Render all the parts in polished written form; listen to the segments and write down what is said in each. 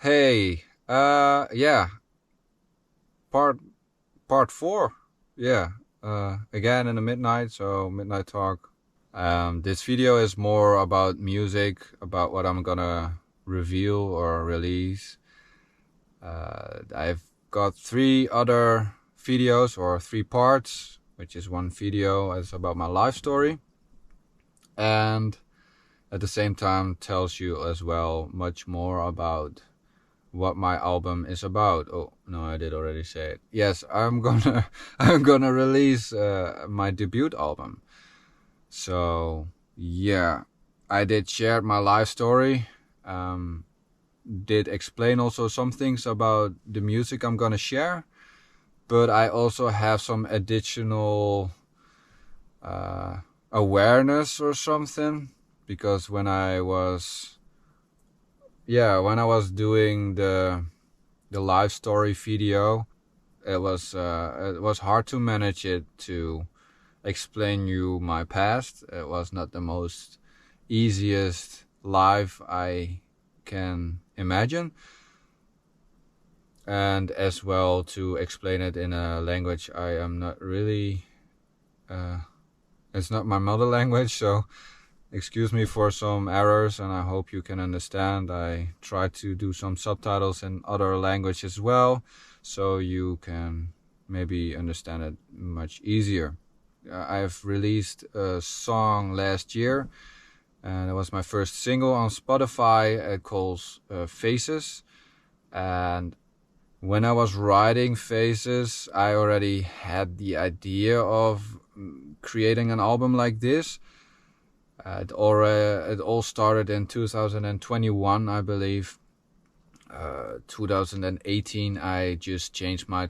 Hey, yeah, part part four, yeah, again in the midnight, so midnight talk. This video is more about music, about what I'm gonna reveal or release. I've got three other videos or three parts, which is one video. It's about my life story, and at the same time tells you as well much more about what my album is about. Oh no, I did already say it. Yes, I'm gonna I'm gonna release my debut album. So yeah, I did share my life story. Did explain also some things about the music I'm gonna share, but I also have some additional awareness or something, because when I was doing the life story video, it was hard to manage it, to explain you my past. It was not the most easiest life I can imagine, and as well to explain it in a language I am not really it's not my mother language, so excuse me for some errors, and I hope you can understand. I try to do some subtitles in other language as well, so you can maybe understand it much easier. I've released a song last year, and it was my first single on Spotify. It calls Faces, and when I was writing Faces, I already had the idea of creating an album like this. It all started in 2021, I believe. 2018, I just changed my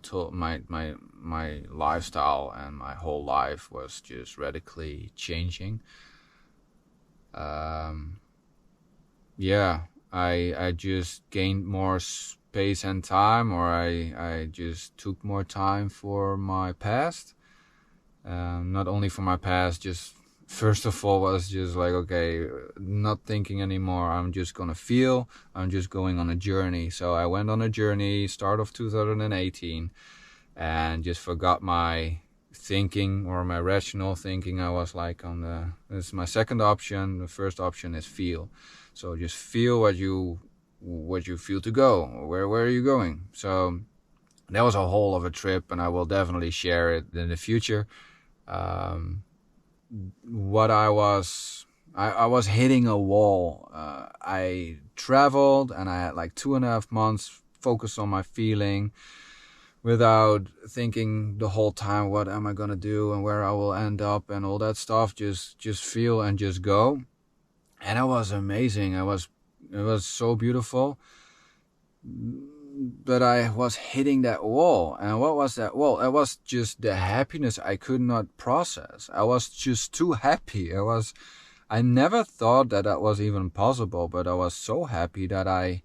lifestyle, and my whole life was just radically changing. Yeah, I just gained more space and time, or I just took more time for my past. Not only for my past, just first of all was just like, okay, not thinking anymore. I'm just gonna feel. I'm just going on a journey. So I went on a journey, start of 2018, and just forgot my thinking or my rational thinking. I was like this is my second option. The first option is feel. So just feel what you feel to go. Where are you going? So that was a whole of a trip, and I will definitely share it in the future. What I was hitting a wall. I traveled, and I had like 2.5 months focused on my feeling, without thinking the whole time what am I gonna do and where I will end up and all that stuff. Just feel and just go. And it was amazing. It was so beautiful. But I was hitting that wall. And what was that wall? It was just the happiness I could not process. I was just too happy. I never thought that was even possible, but I was so happy that I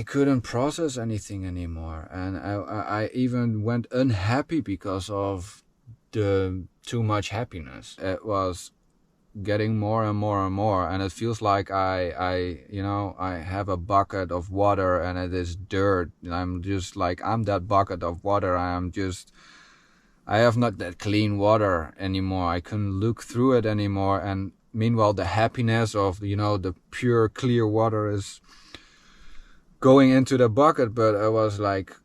couldn't process anything anymore. And I even went unhappy because of the too much happiness. It was getting more and more and more, and it feels like I have a bucket of water and it is dirt, and I'm just like, I'm that bucket of water. I have not that clean water anymore. I couldn't look through it anymore. And meanwhile, the happiness of the pure clear water is going into the bucket, but I was like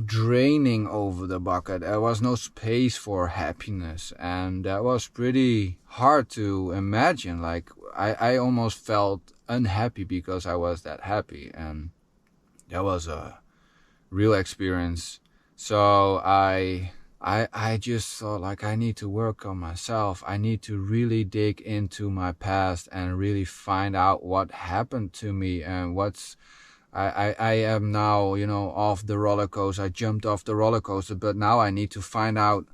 draining over the bucket. There was no space for happiness, and that was pretty hard to imagine. Like I almost felt unhappy because I was that happy, and that was a real experience. So I just thought, like, I need to work on myself. I need to really dig into my past and really find out what happened to me, and I am now, off the roller coaster. I jumped off the roller coaster, but now I need to find out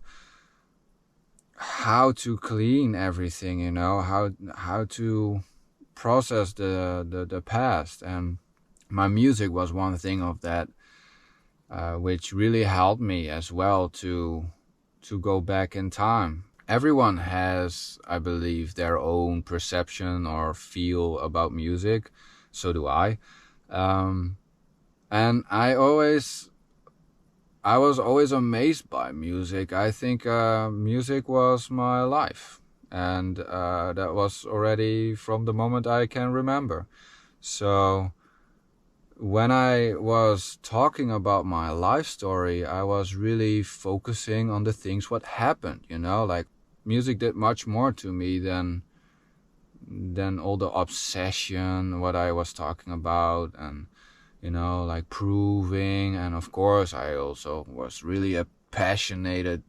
how to clean everything, how to process the past. And my music was one thing of that, which really helped me as well to go back in time. Everyone has, I believe, their own perception or feel about music. So do I. And I was always amazed by music. I think music was my life, and that was already from the moment I can remember. So when I was talking about my life story, I was really focusing on the things what happened, like music did much more to me than all the obsession what I was talking about, and like proving. And of course I also was really a passionate,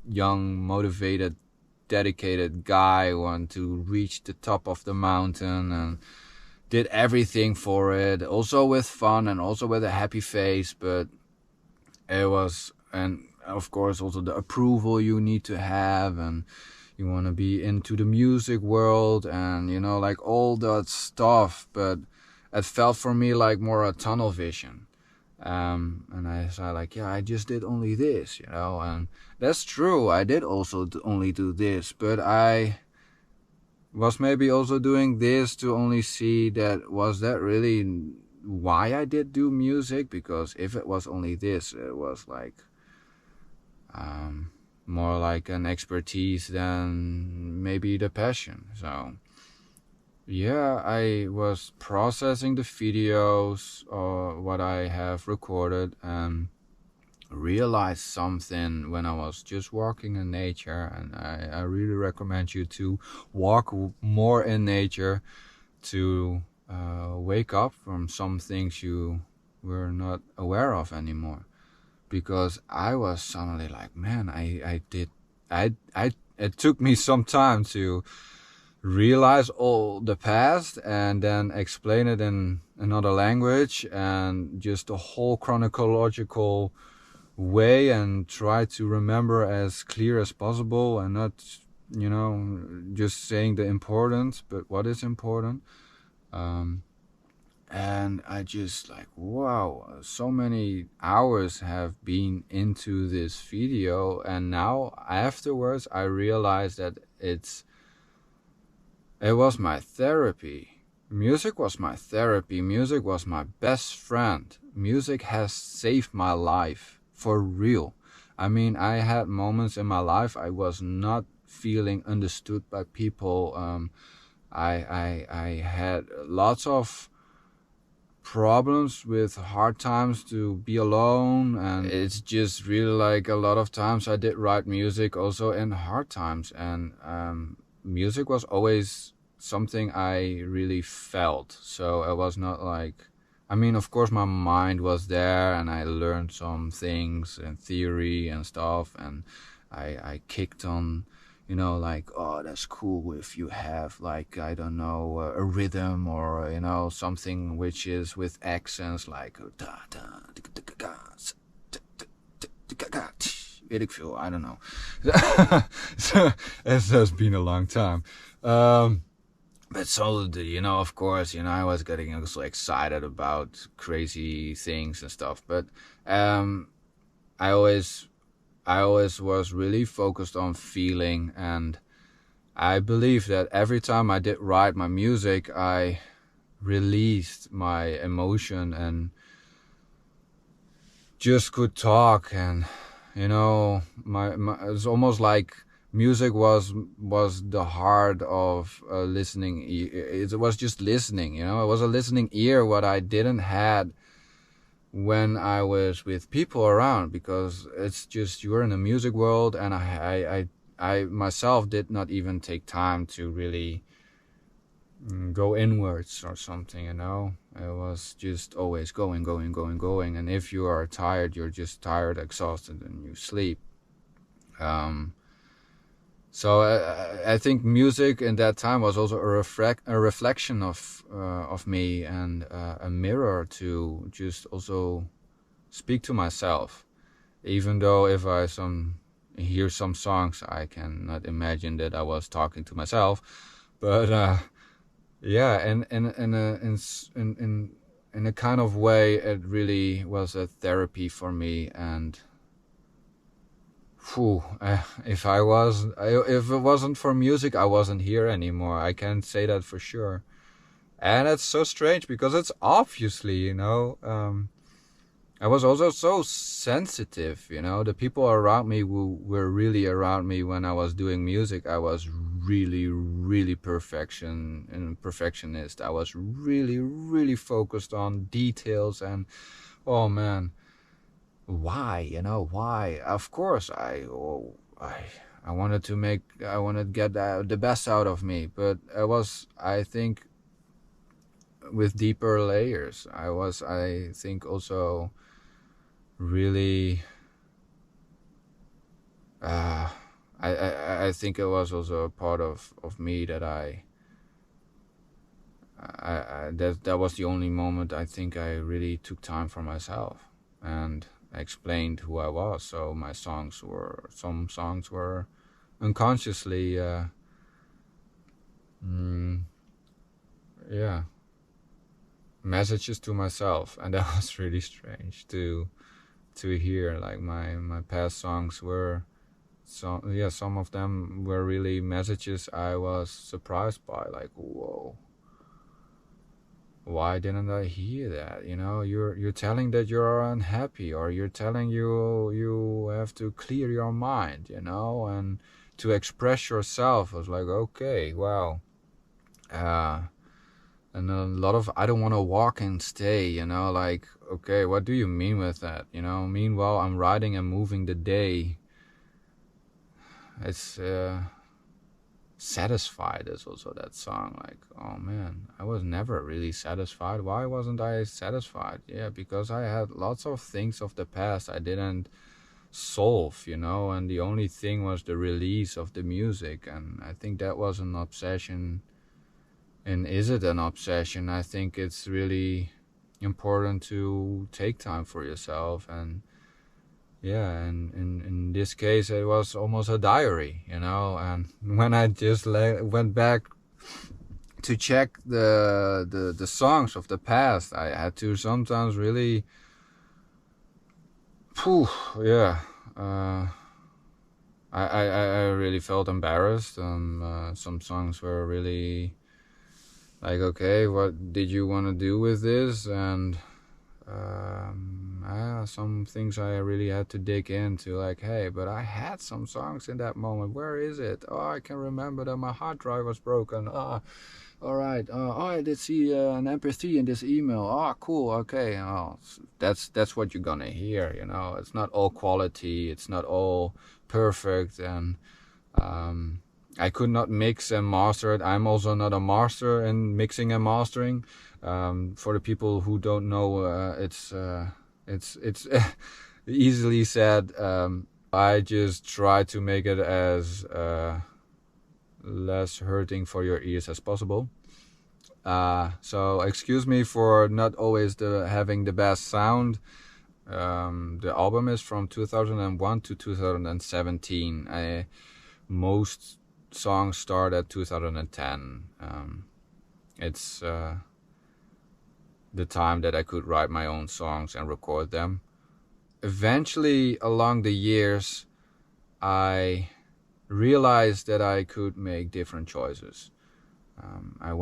young, motivated, dedicated guy who wanted to reach the top of the mountain and did everything for it, also with fun and also with a happy face. But it was, and of course also the approval you need to have, and you want to be into the music world, and like all that stuff. But it felt for me like more a tunnel vision. And I said like, yeah, I just did only this, and that's true. I did also only do this, but I was maybe also doing this to only see that was that really why I did do music. Because if it was only this, it was like more like an expertise than maybe the passion. So yeah, I was processing the videos or what I have recorded, and realized something when I was just walking in nature. And I really recommend you to walk more in nature, to wake up from some things you were not aware of anymore. Because I was suddenly like, man, it took me some time to realize all the past and then explain it in another language, and just the whole chronological way, and try to remember as clear as possible, and not just saying the important, but what is important. And I just like, wow, so many hours have been into this video. And now afterwards I realized that it was my therapy. Music was my therapy. Music was my best friend. Music has saved my life for real. I mean, I had moments in my life I was not feeling understood by people. I had lots of problems with hard times to be alone, and it's just really like a lot of times I did write music also in hard times. And music was always something I really felt. So it was not like, I mean, of course my mind was there, and I learned some things and theory and stuff, and I kicked on, like, oh, that's cool if you have like, I don't know, a rhythm, or something which is with accents, like I don't know. So it's just been a long time. But so, of course, I was getting also excited about crazy things and stuff. But I always was really focused on feeling, and I believe that every time I did write my music, I released my emotion and just could talk. And it's almost like music was the heart of listening. It was just listening, it was a listening ear, what I didn't had when I was with people around. Because it's just, you're in the music world, and I myself did not even take time to really go inwards or something, it was just always going. And if you are tired, you're just tired, exhausted, and you sleep. So I think music in that time was also a reflection of me, and a mirror to just also speak to myself. Even though if I hear some songs, I cannot imagine that I was talking to myself. But yeah, and in a kind of way, it really was a therapy for me. And if it wasn't for music, I wasn't here anymore. I can't say that for sure. And it's so strange because it's obviously, you know, I was also so sensitive, you know, the people around me who were really around me when I was doing music, I was really perfectionist. I was really focused on details, and oh man, why, you know, why? Of course, I wanted to get the best out of me, but I think, with deeper layers. I think, also really, I think it was also a part of me that that was the only moment I think I really took time for myself and explained who I was. So some songs were unconsciously, yeah, messages to myself, and that was really strange to hear. Like my past songs were, some of them were really messages I was surprised by, like, whoa, why didn't I hear that? You know, you're telling that you're unhappy, or you're telling you have to clear your mind, you know, and to express yourself. I was like, okay, wow. And a lot of, I don't want to walk and stay, you know, like, okay, what do you mean with that? You know, meanwhile, I'm riding and moving the day. It's, satisfied is also that song. Like, oh man, I was never really satisfied. Why wasn't I satisfied? Yeah, because I had lots of things of the past I didn't solve, you know, and the only thing was the release of the music. And I think that was an obsession. And is it an obsession? I think it's really important to take time for yourself. And yeah, and in this case, it was almost a diary, you know. And when I just went back to check the songs of the past, I had to sometimes really, yeah, I really felt embarrassed. Some songs were really like, okay, what did you want to do with this? And some things I really had to dig into, like, hey, but I had some songs in that moment. Where is it? Oh, I can remember that my hard drive was broken. All right. Oh, I did see an MP3 in this email. Oh, cool. Okay. Oh, that's what you're gonna hear. You know, it's not all quality. It's not all perfect. And I could not mix and master it. I'm also not a master in mixing and mastering. For the people who don't know, it's easily said. I just try to make it as less hurting for your ears as possible. So excuse me for not always having the best sound. The album is from 2001 to 2017. Most songs start at 2010. It's the time that I could write my own songs and record them. Eventually, along the years, I realized that I could make different choices. I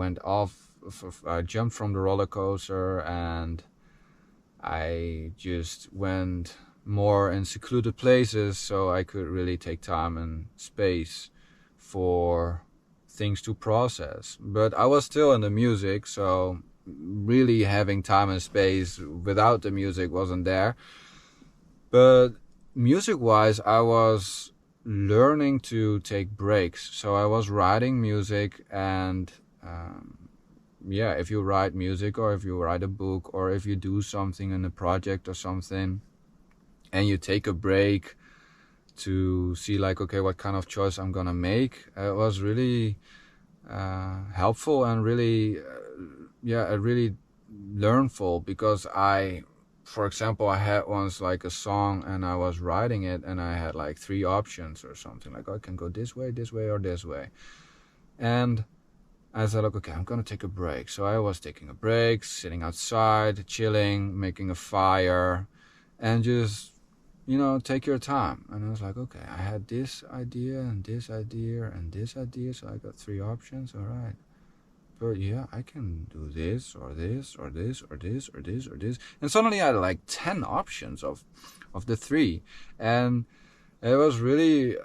jumped from the roller coaster, and I just went more in secluded places so I could really take time and space for things to process. But I was still in the music, so really having time and space without the music wasn't there. But music-wise, I was learning to take breaks. So I was writing music, and yeah, if you write music, or if you write a book, or if you do something in a project or something, and you take a break to see, like, okay, what kind of choice I'm gonna make, it was really helpful and really, really learnful. Because for example, I had once like a song, and I was writing it, and I had like 3 options or something, like, oh, I can go this way, or this way. And I said, like, okay, I'm gonna take a break. So I was taking a break, sitting outside, chilling, making a fire, and just, you know, take your time. And I was like, okay, I had this idea, and this idea, and this idea, so I got 3 options. All right, but yeah, I can do this or this or this or this or this or this. And suddenly I had like 10 options of the 3. And it was really,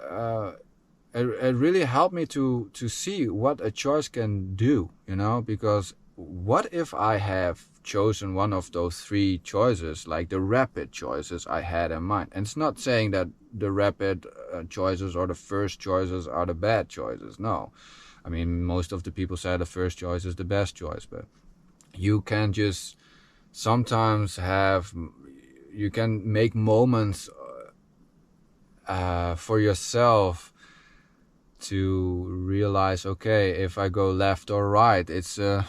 it really helped me to see what a choice can do, you know, because what if I have chosen one of those 3 choices, like the rapid choices I had in mind? And it's not saying that the rapid choices or the first choices are the bad choices. No, I mean, most of the people say the first choice is the best choice, but you can just sometimes you can make moments for yourself to realize, okay, if I go left or right, it's a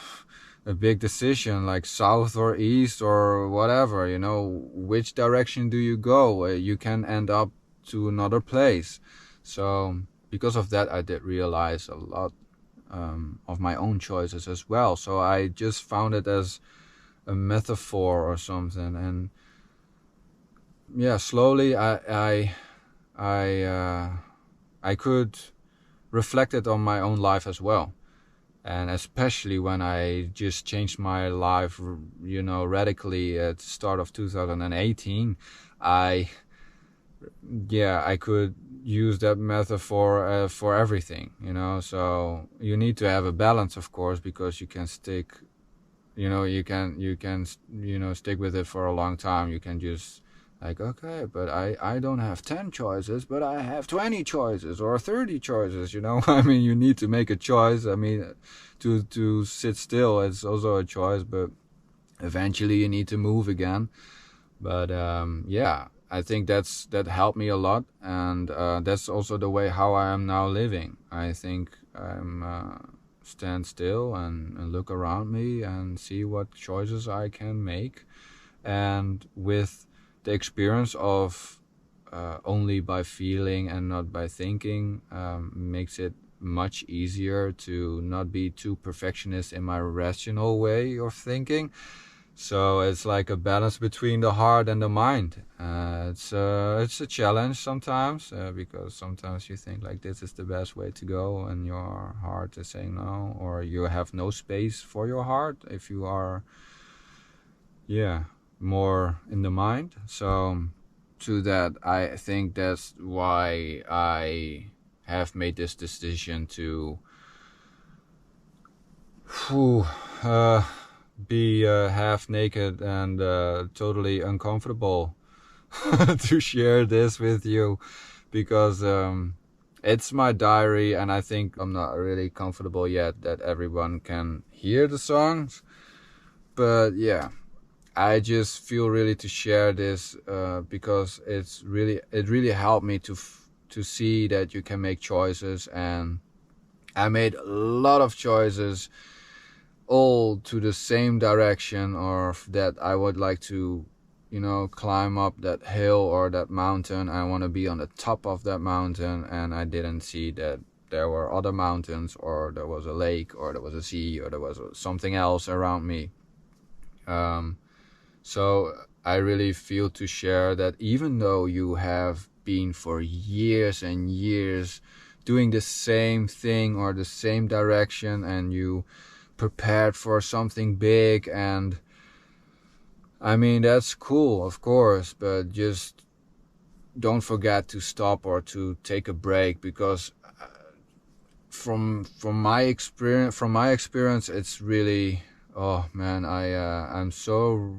big decision, like south or east or whatever, you know, which direction do you go? You can end up to another place. So because of that, I did realize a lot of my own choices as well. So I just found it as a metaphor or something. And yeah, slowly I could reflect it on my own life as well. And especially when I just changed my life, you know, radically at the start of 2018, I could use that metaphor for everything, you know. So you need to have a balance, of course, because you can stick, you know, you can stick with it for a long time. You can just like, okay, but I don't have 10 choices, but I have 20 choices or 30 choices, you know. I mean, you need to make a choice. I mean, to sit still, it's also a choice, but eventually you need to move again. But yeah, I think that helped me a lot, and that's also the way how I am now living. I think I'm stand still and look around me and see what choices I can make, and with the experience of only by feeling and not by thinking makes it much easier to not be too perfectionist in my rational way of thinking. So it's like a balance between the heart and the mind. It's a challenge sometimes, because sometimes you think like this is the best way to go and your heart is saying no, or you have no space for your heart if you are more in the mind. So to that, I think that's why I have made this decision to be half naked and totally uncomfortable to share this with you, because it's my diary, and I think I'm not really comfortable yet that everyone can hear the songs. But yeah, I just feel really to share this because it really helped me to see that you can make choices, and I made a lot of choices all to the same direction, or that I would like to, you know, climb up that hill or that mountain. I want to be on the top of that mountain, and I didn't see that there were other mountains, or there was a lake, or there was a sea, or there was something else around me. So I really feel to share that even though you have been for years and years doing the same thing or the same direction, and you prepared for something big, and I mean, that's cool, of course, but just don't forget to stop or to take a break, because from my experience, it's really, oh man, I'm so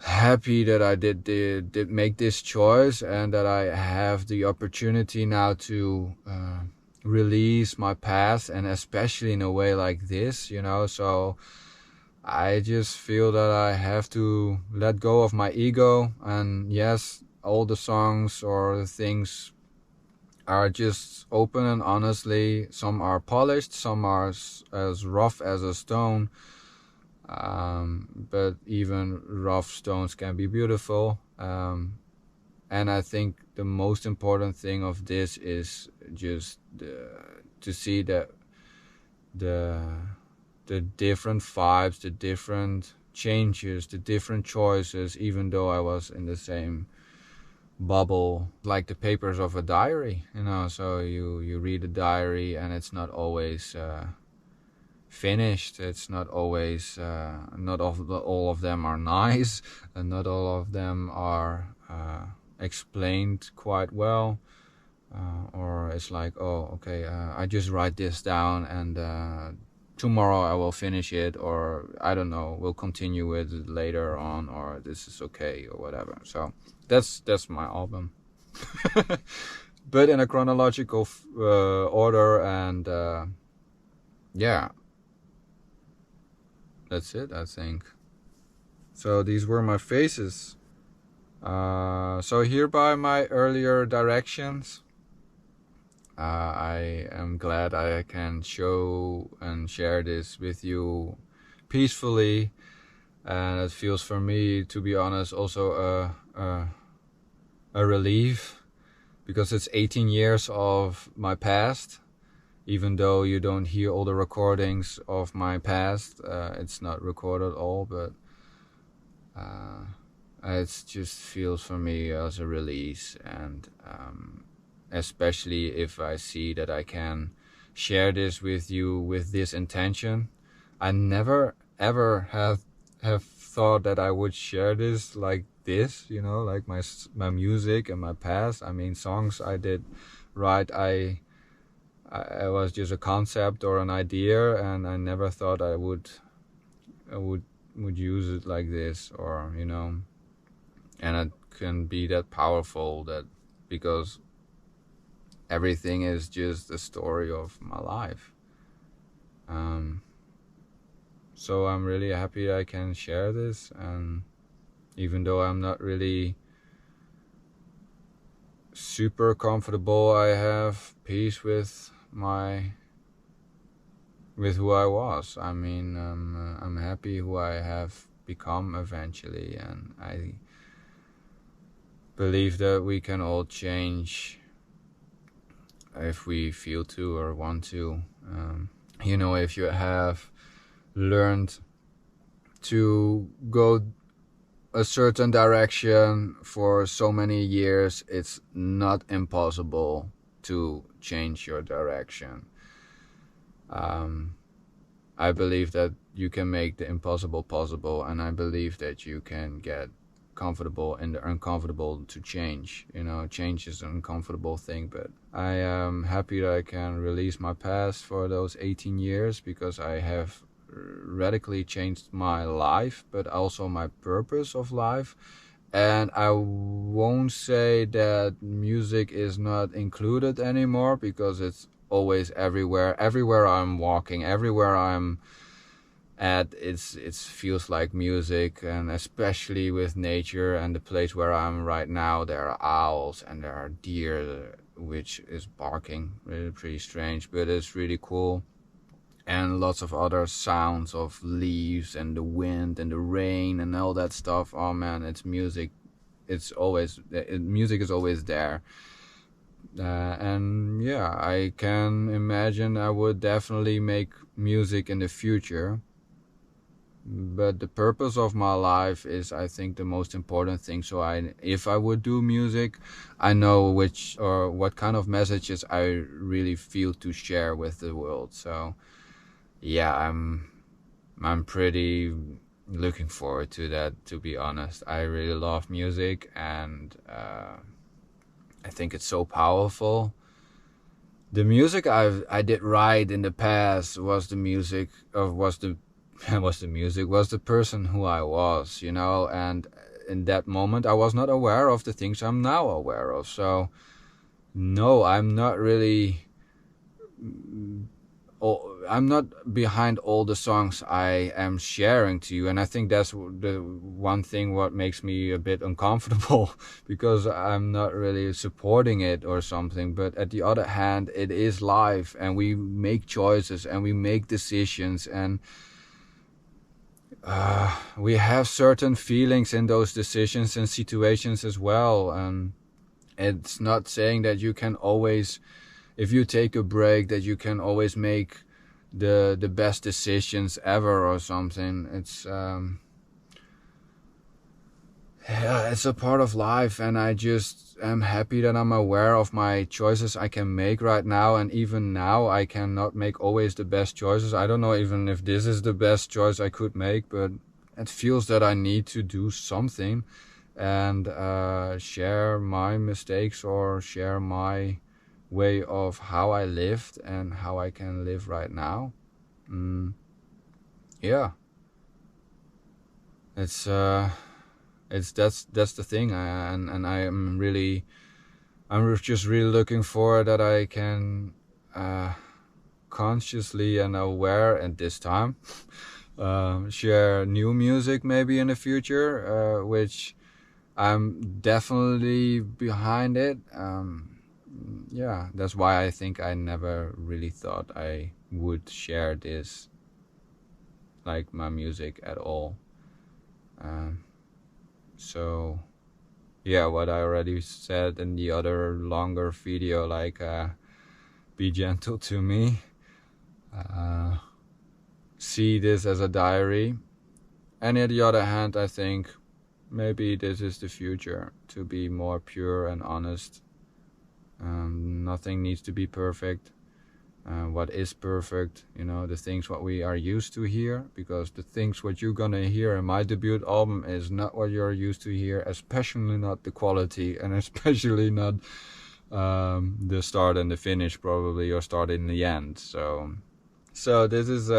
happy that I did make this choice, and that I have the opportunity now to release my past, and especially in a way like this, you know. So I just feel that I have to let go of my ego, and yes, all the songs or the things are just open and honestly. Some are polished, some are as rough as a stone, but even rough stones can be beautiful. And I think the most important thing of this is just to see that the different vibes, the different changes, the different choices, even though I was in the same bubble, like the papers of a diary, you know. So you read a diary, and it's not always finished. It's not always, not all of them are nice, and not all of them are explained quite well, or it's like, oh, okay, I just write this down and tomorrow I will finish it, or I don't know, we'll continue with it later on, or this is okay, or whatever. So that's my album. But in a chronological order, and yeah, that's it, I think. So these were my phases. So hereby my earlier directions. I am glad I can show and share this with you peacefully, and it feels for me, to be honest, also a relief, because it's 18 years of my past. Even though you don't hear all the recordings of my past, it's not recorded all, but it just feels for me as a release, and especially if I see that I can share this with you with this intention. I never ever have thought that I would share this like this, you know, like my music and my past. I mean, songs I did write, I was just a concept or an idea, and I never thought I would use it like this, or, you know, and it can be that powerful, that because everything is just the story of my life. So I'm really happy I can share this, and even though I'm not really super comfortable, I have peace with who I was. I mean, I'm happy who I have become eventually, and I believe that we can all change if we feel to or want to. You know, if you have learned to go a certain direction for so many years, it's not impossible to change your direction. I believe that you can make the impossible possible, and I believe that you can get comfortable in the uncomfortable to change. You know, change is an uncomfortable thing, but I am happy that I can release my past for those 18 years, because I have radically changed my life, but also my purpose of life. And I won't say that music is not included anymore, because it's always everywhere. Everywhere I'm walking, everywhere I'm at, it feels like music. And especially with nature and the place where I'm right now, there are owls and there are deer, which is barking, really pretty strange, but it's really cool. And lots of other sounds of leaves and the wind and the rain and all that stuff. Oh man, it's music. Music is always there. And yeah, I can imagine I would definitely make music in the future. But the purpose of my life is, I think, the most important thing. So if I would do music, I know what kind of messages I really feel to share with the world. So yeah, I'm pretty looking forward to that, to be honest. I really love music, and I think it's so powerful. The music I did write in the past was the person who I was, you know, and in that moment I was not aware of the things I'm now aware of. So no, I'm not really I'm not behind all the songs I am sharing to you, and I think that's the one thing what makes me a bit uncomfortable, because I'm not really supporting it or something. But at the other hand, it is life, and we make choices and we make decisions, and we have certain feelings in those decisions and situations as well. And it's not saying that you can always, if you take a break, that you can always make the best decisions ever or something. It's yeah, it's a part of life, and I just am happy that I'm aware of my choices I can make right now. And even now, I cannot make always the best choices. I don't know even if this is the best choice I could make, but it feels that I need to do something and share my mistakes or share my way of how I lived and how I can live right now. Yeah, it's that's the thing, and I'm just really looking forward that I can consciously and aware at this time share new music maybe in the future, which I'm definitely behind it. Yeah, that's why I think I never really thought I would share this, like my music at all. So yeah, what I already said in the other longer video, like be gentle to me, see this as a diary. And on the other hand, I think maybe this is the future, to be more pure and honest. Nothing needs to be perfect. What is perfect, the things what we are used to hear, because the things what you're gonna hear in my debut album is not what you're used to hear, especially not the quality, and especially not the start and the finish, probably, or start in the end. So this is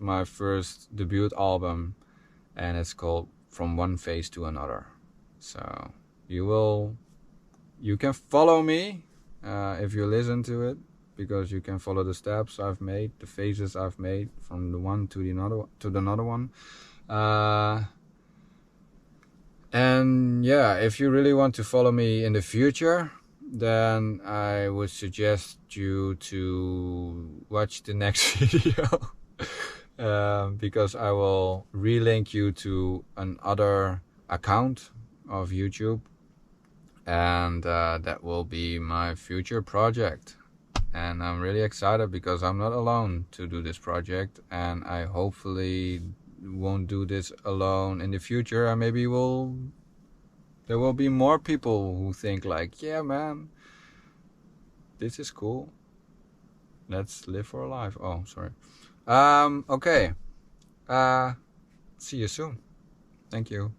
my first debut album, and it's called From One Phase to Another. So you can follow me if you listen to it, because you can follow the steps I've made, the phases I've made from the one to the another one. And yeah, if you really want to follow me in the future, then I would suggest you to watch the next video. Because I will relink you to another account of YouTube, and that will be my future project. And I'm really excited because I'm not alone to do this project, and I hopefully won't do this alone in the future. And maybe there will be more people who think like, yeah man, this is cool, let's live for a life. Oh, sorry. Okay, see you soon. Thank you.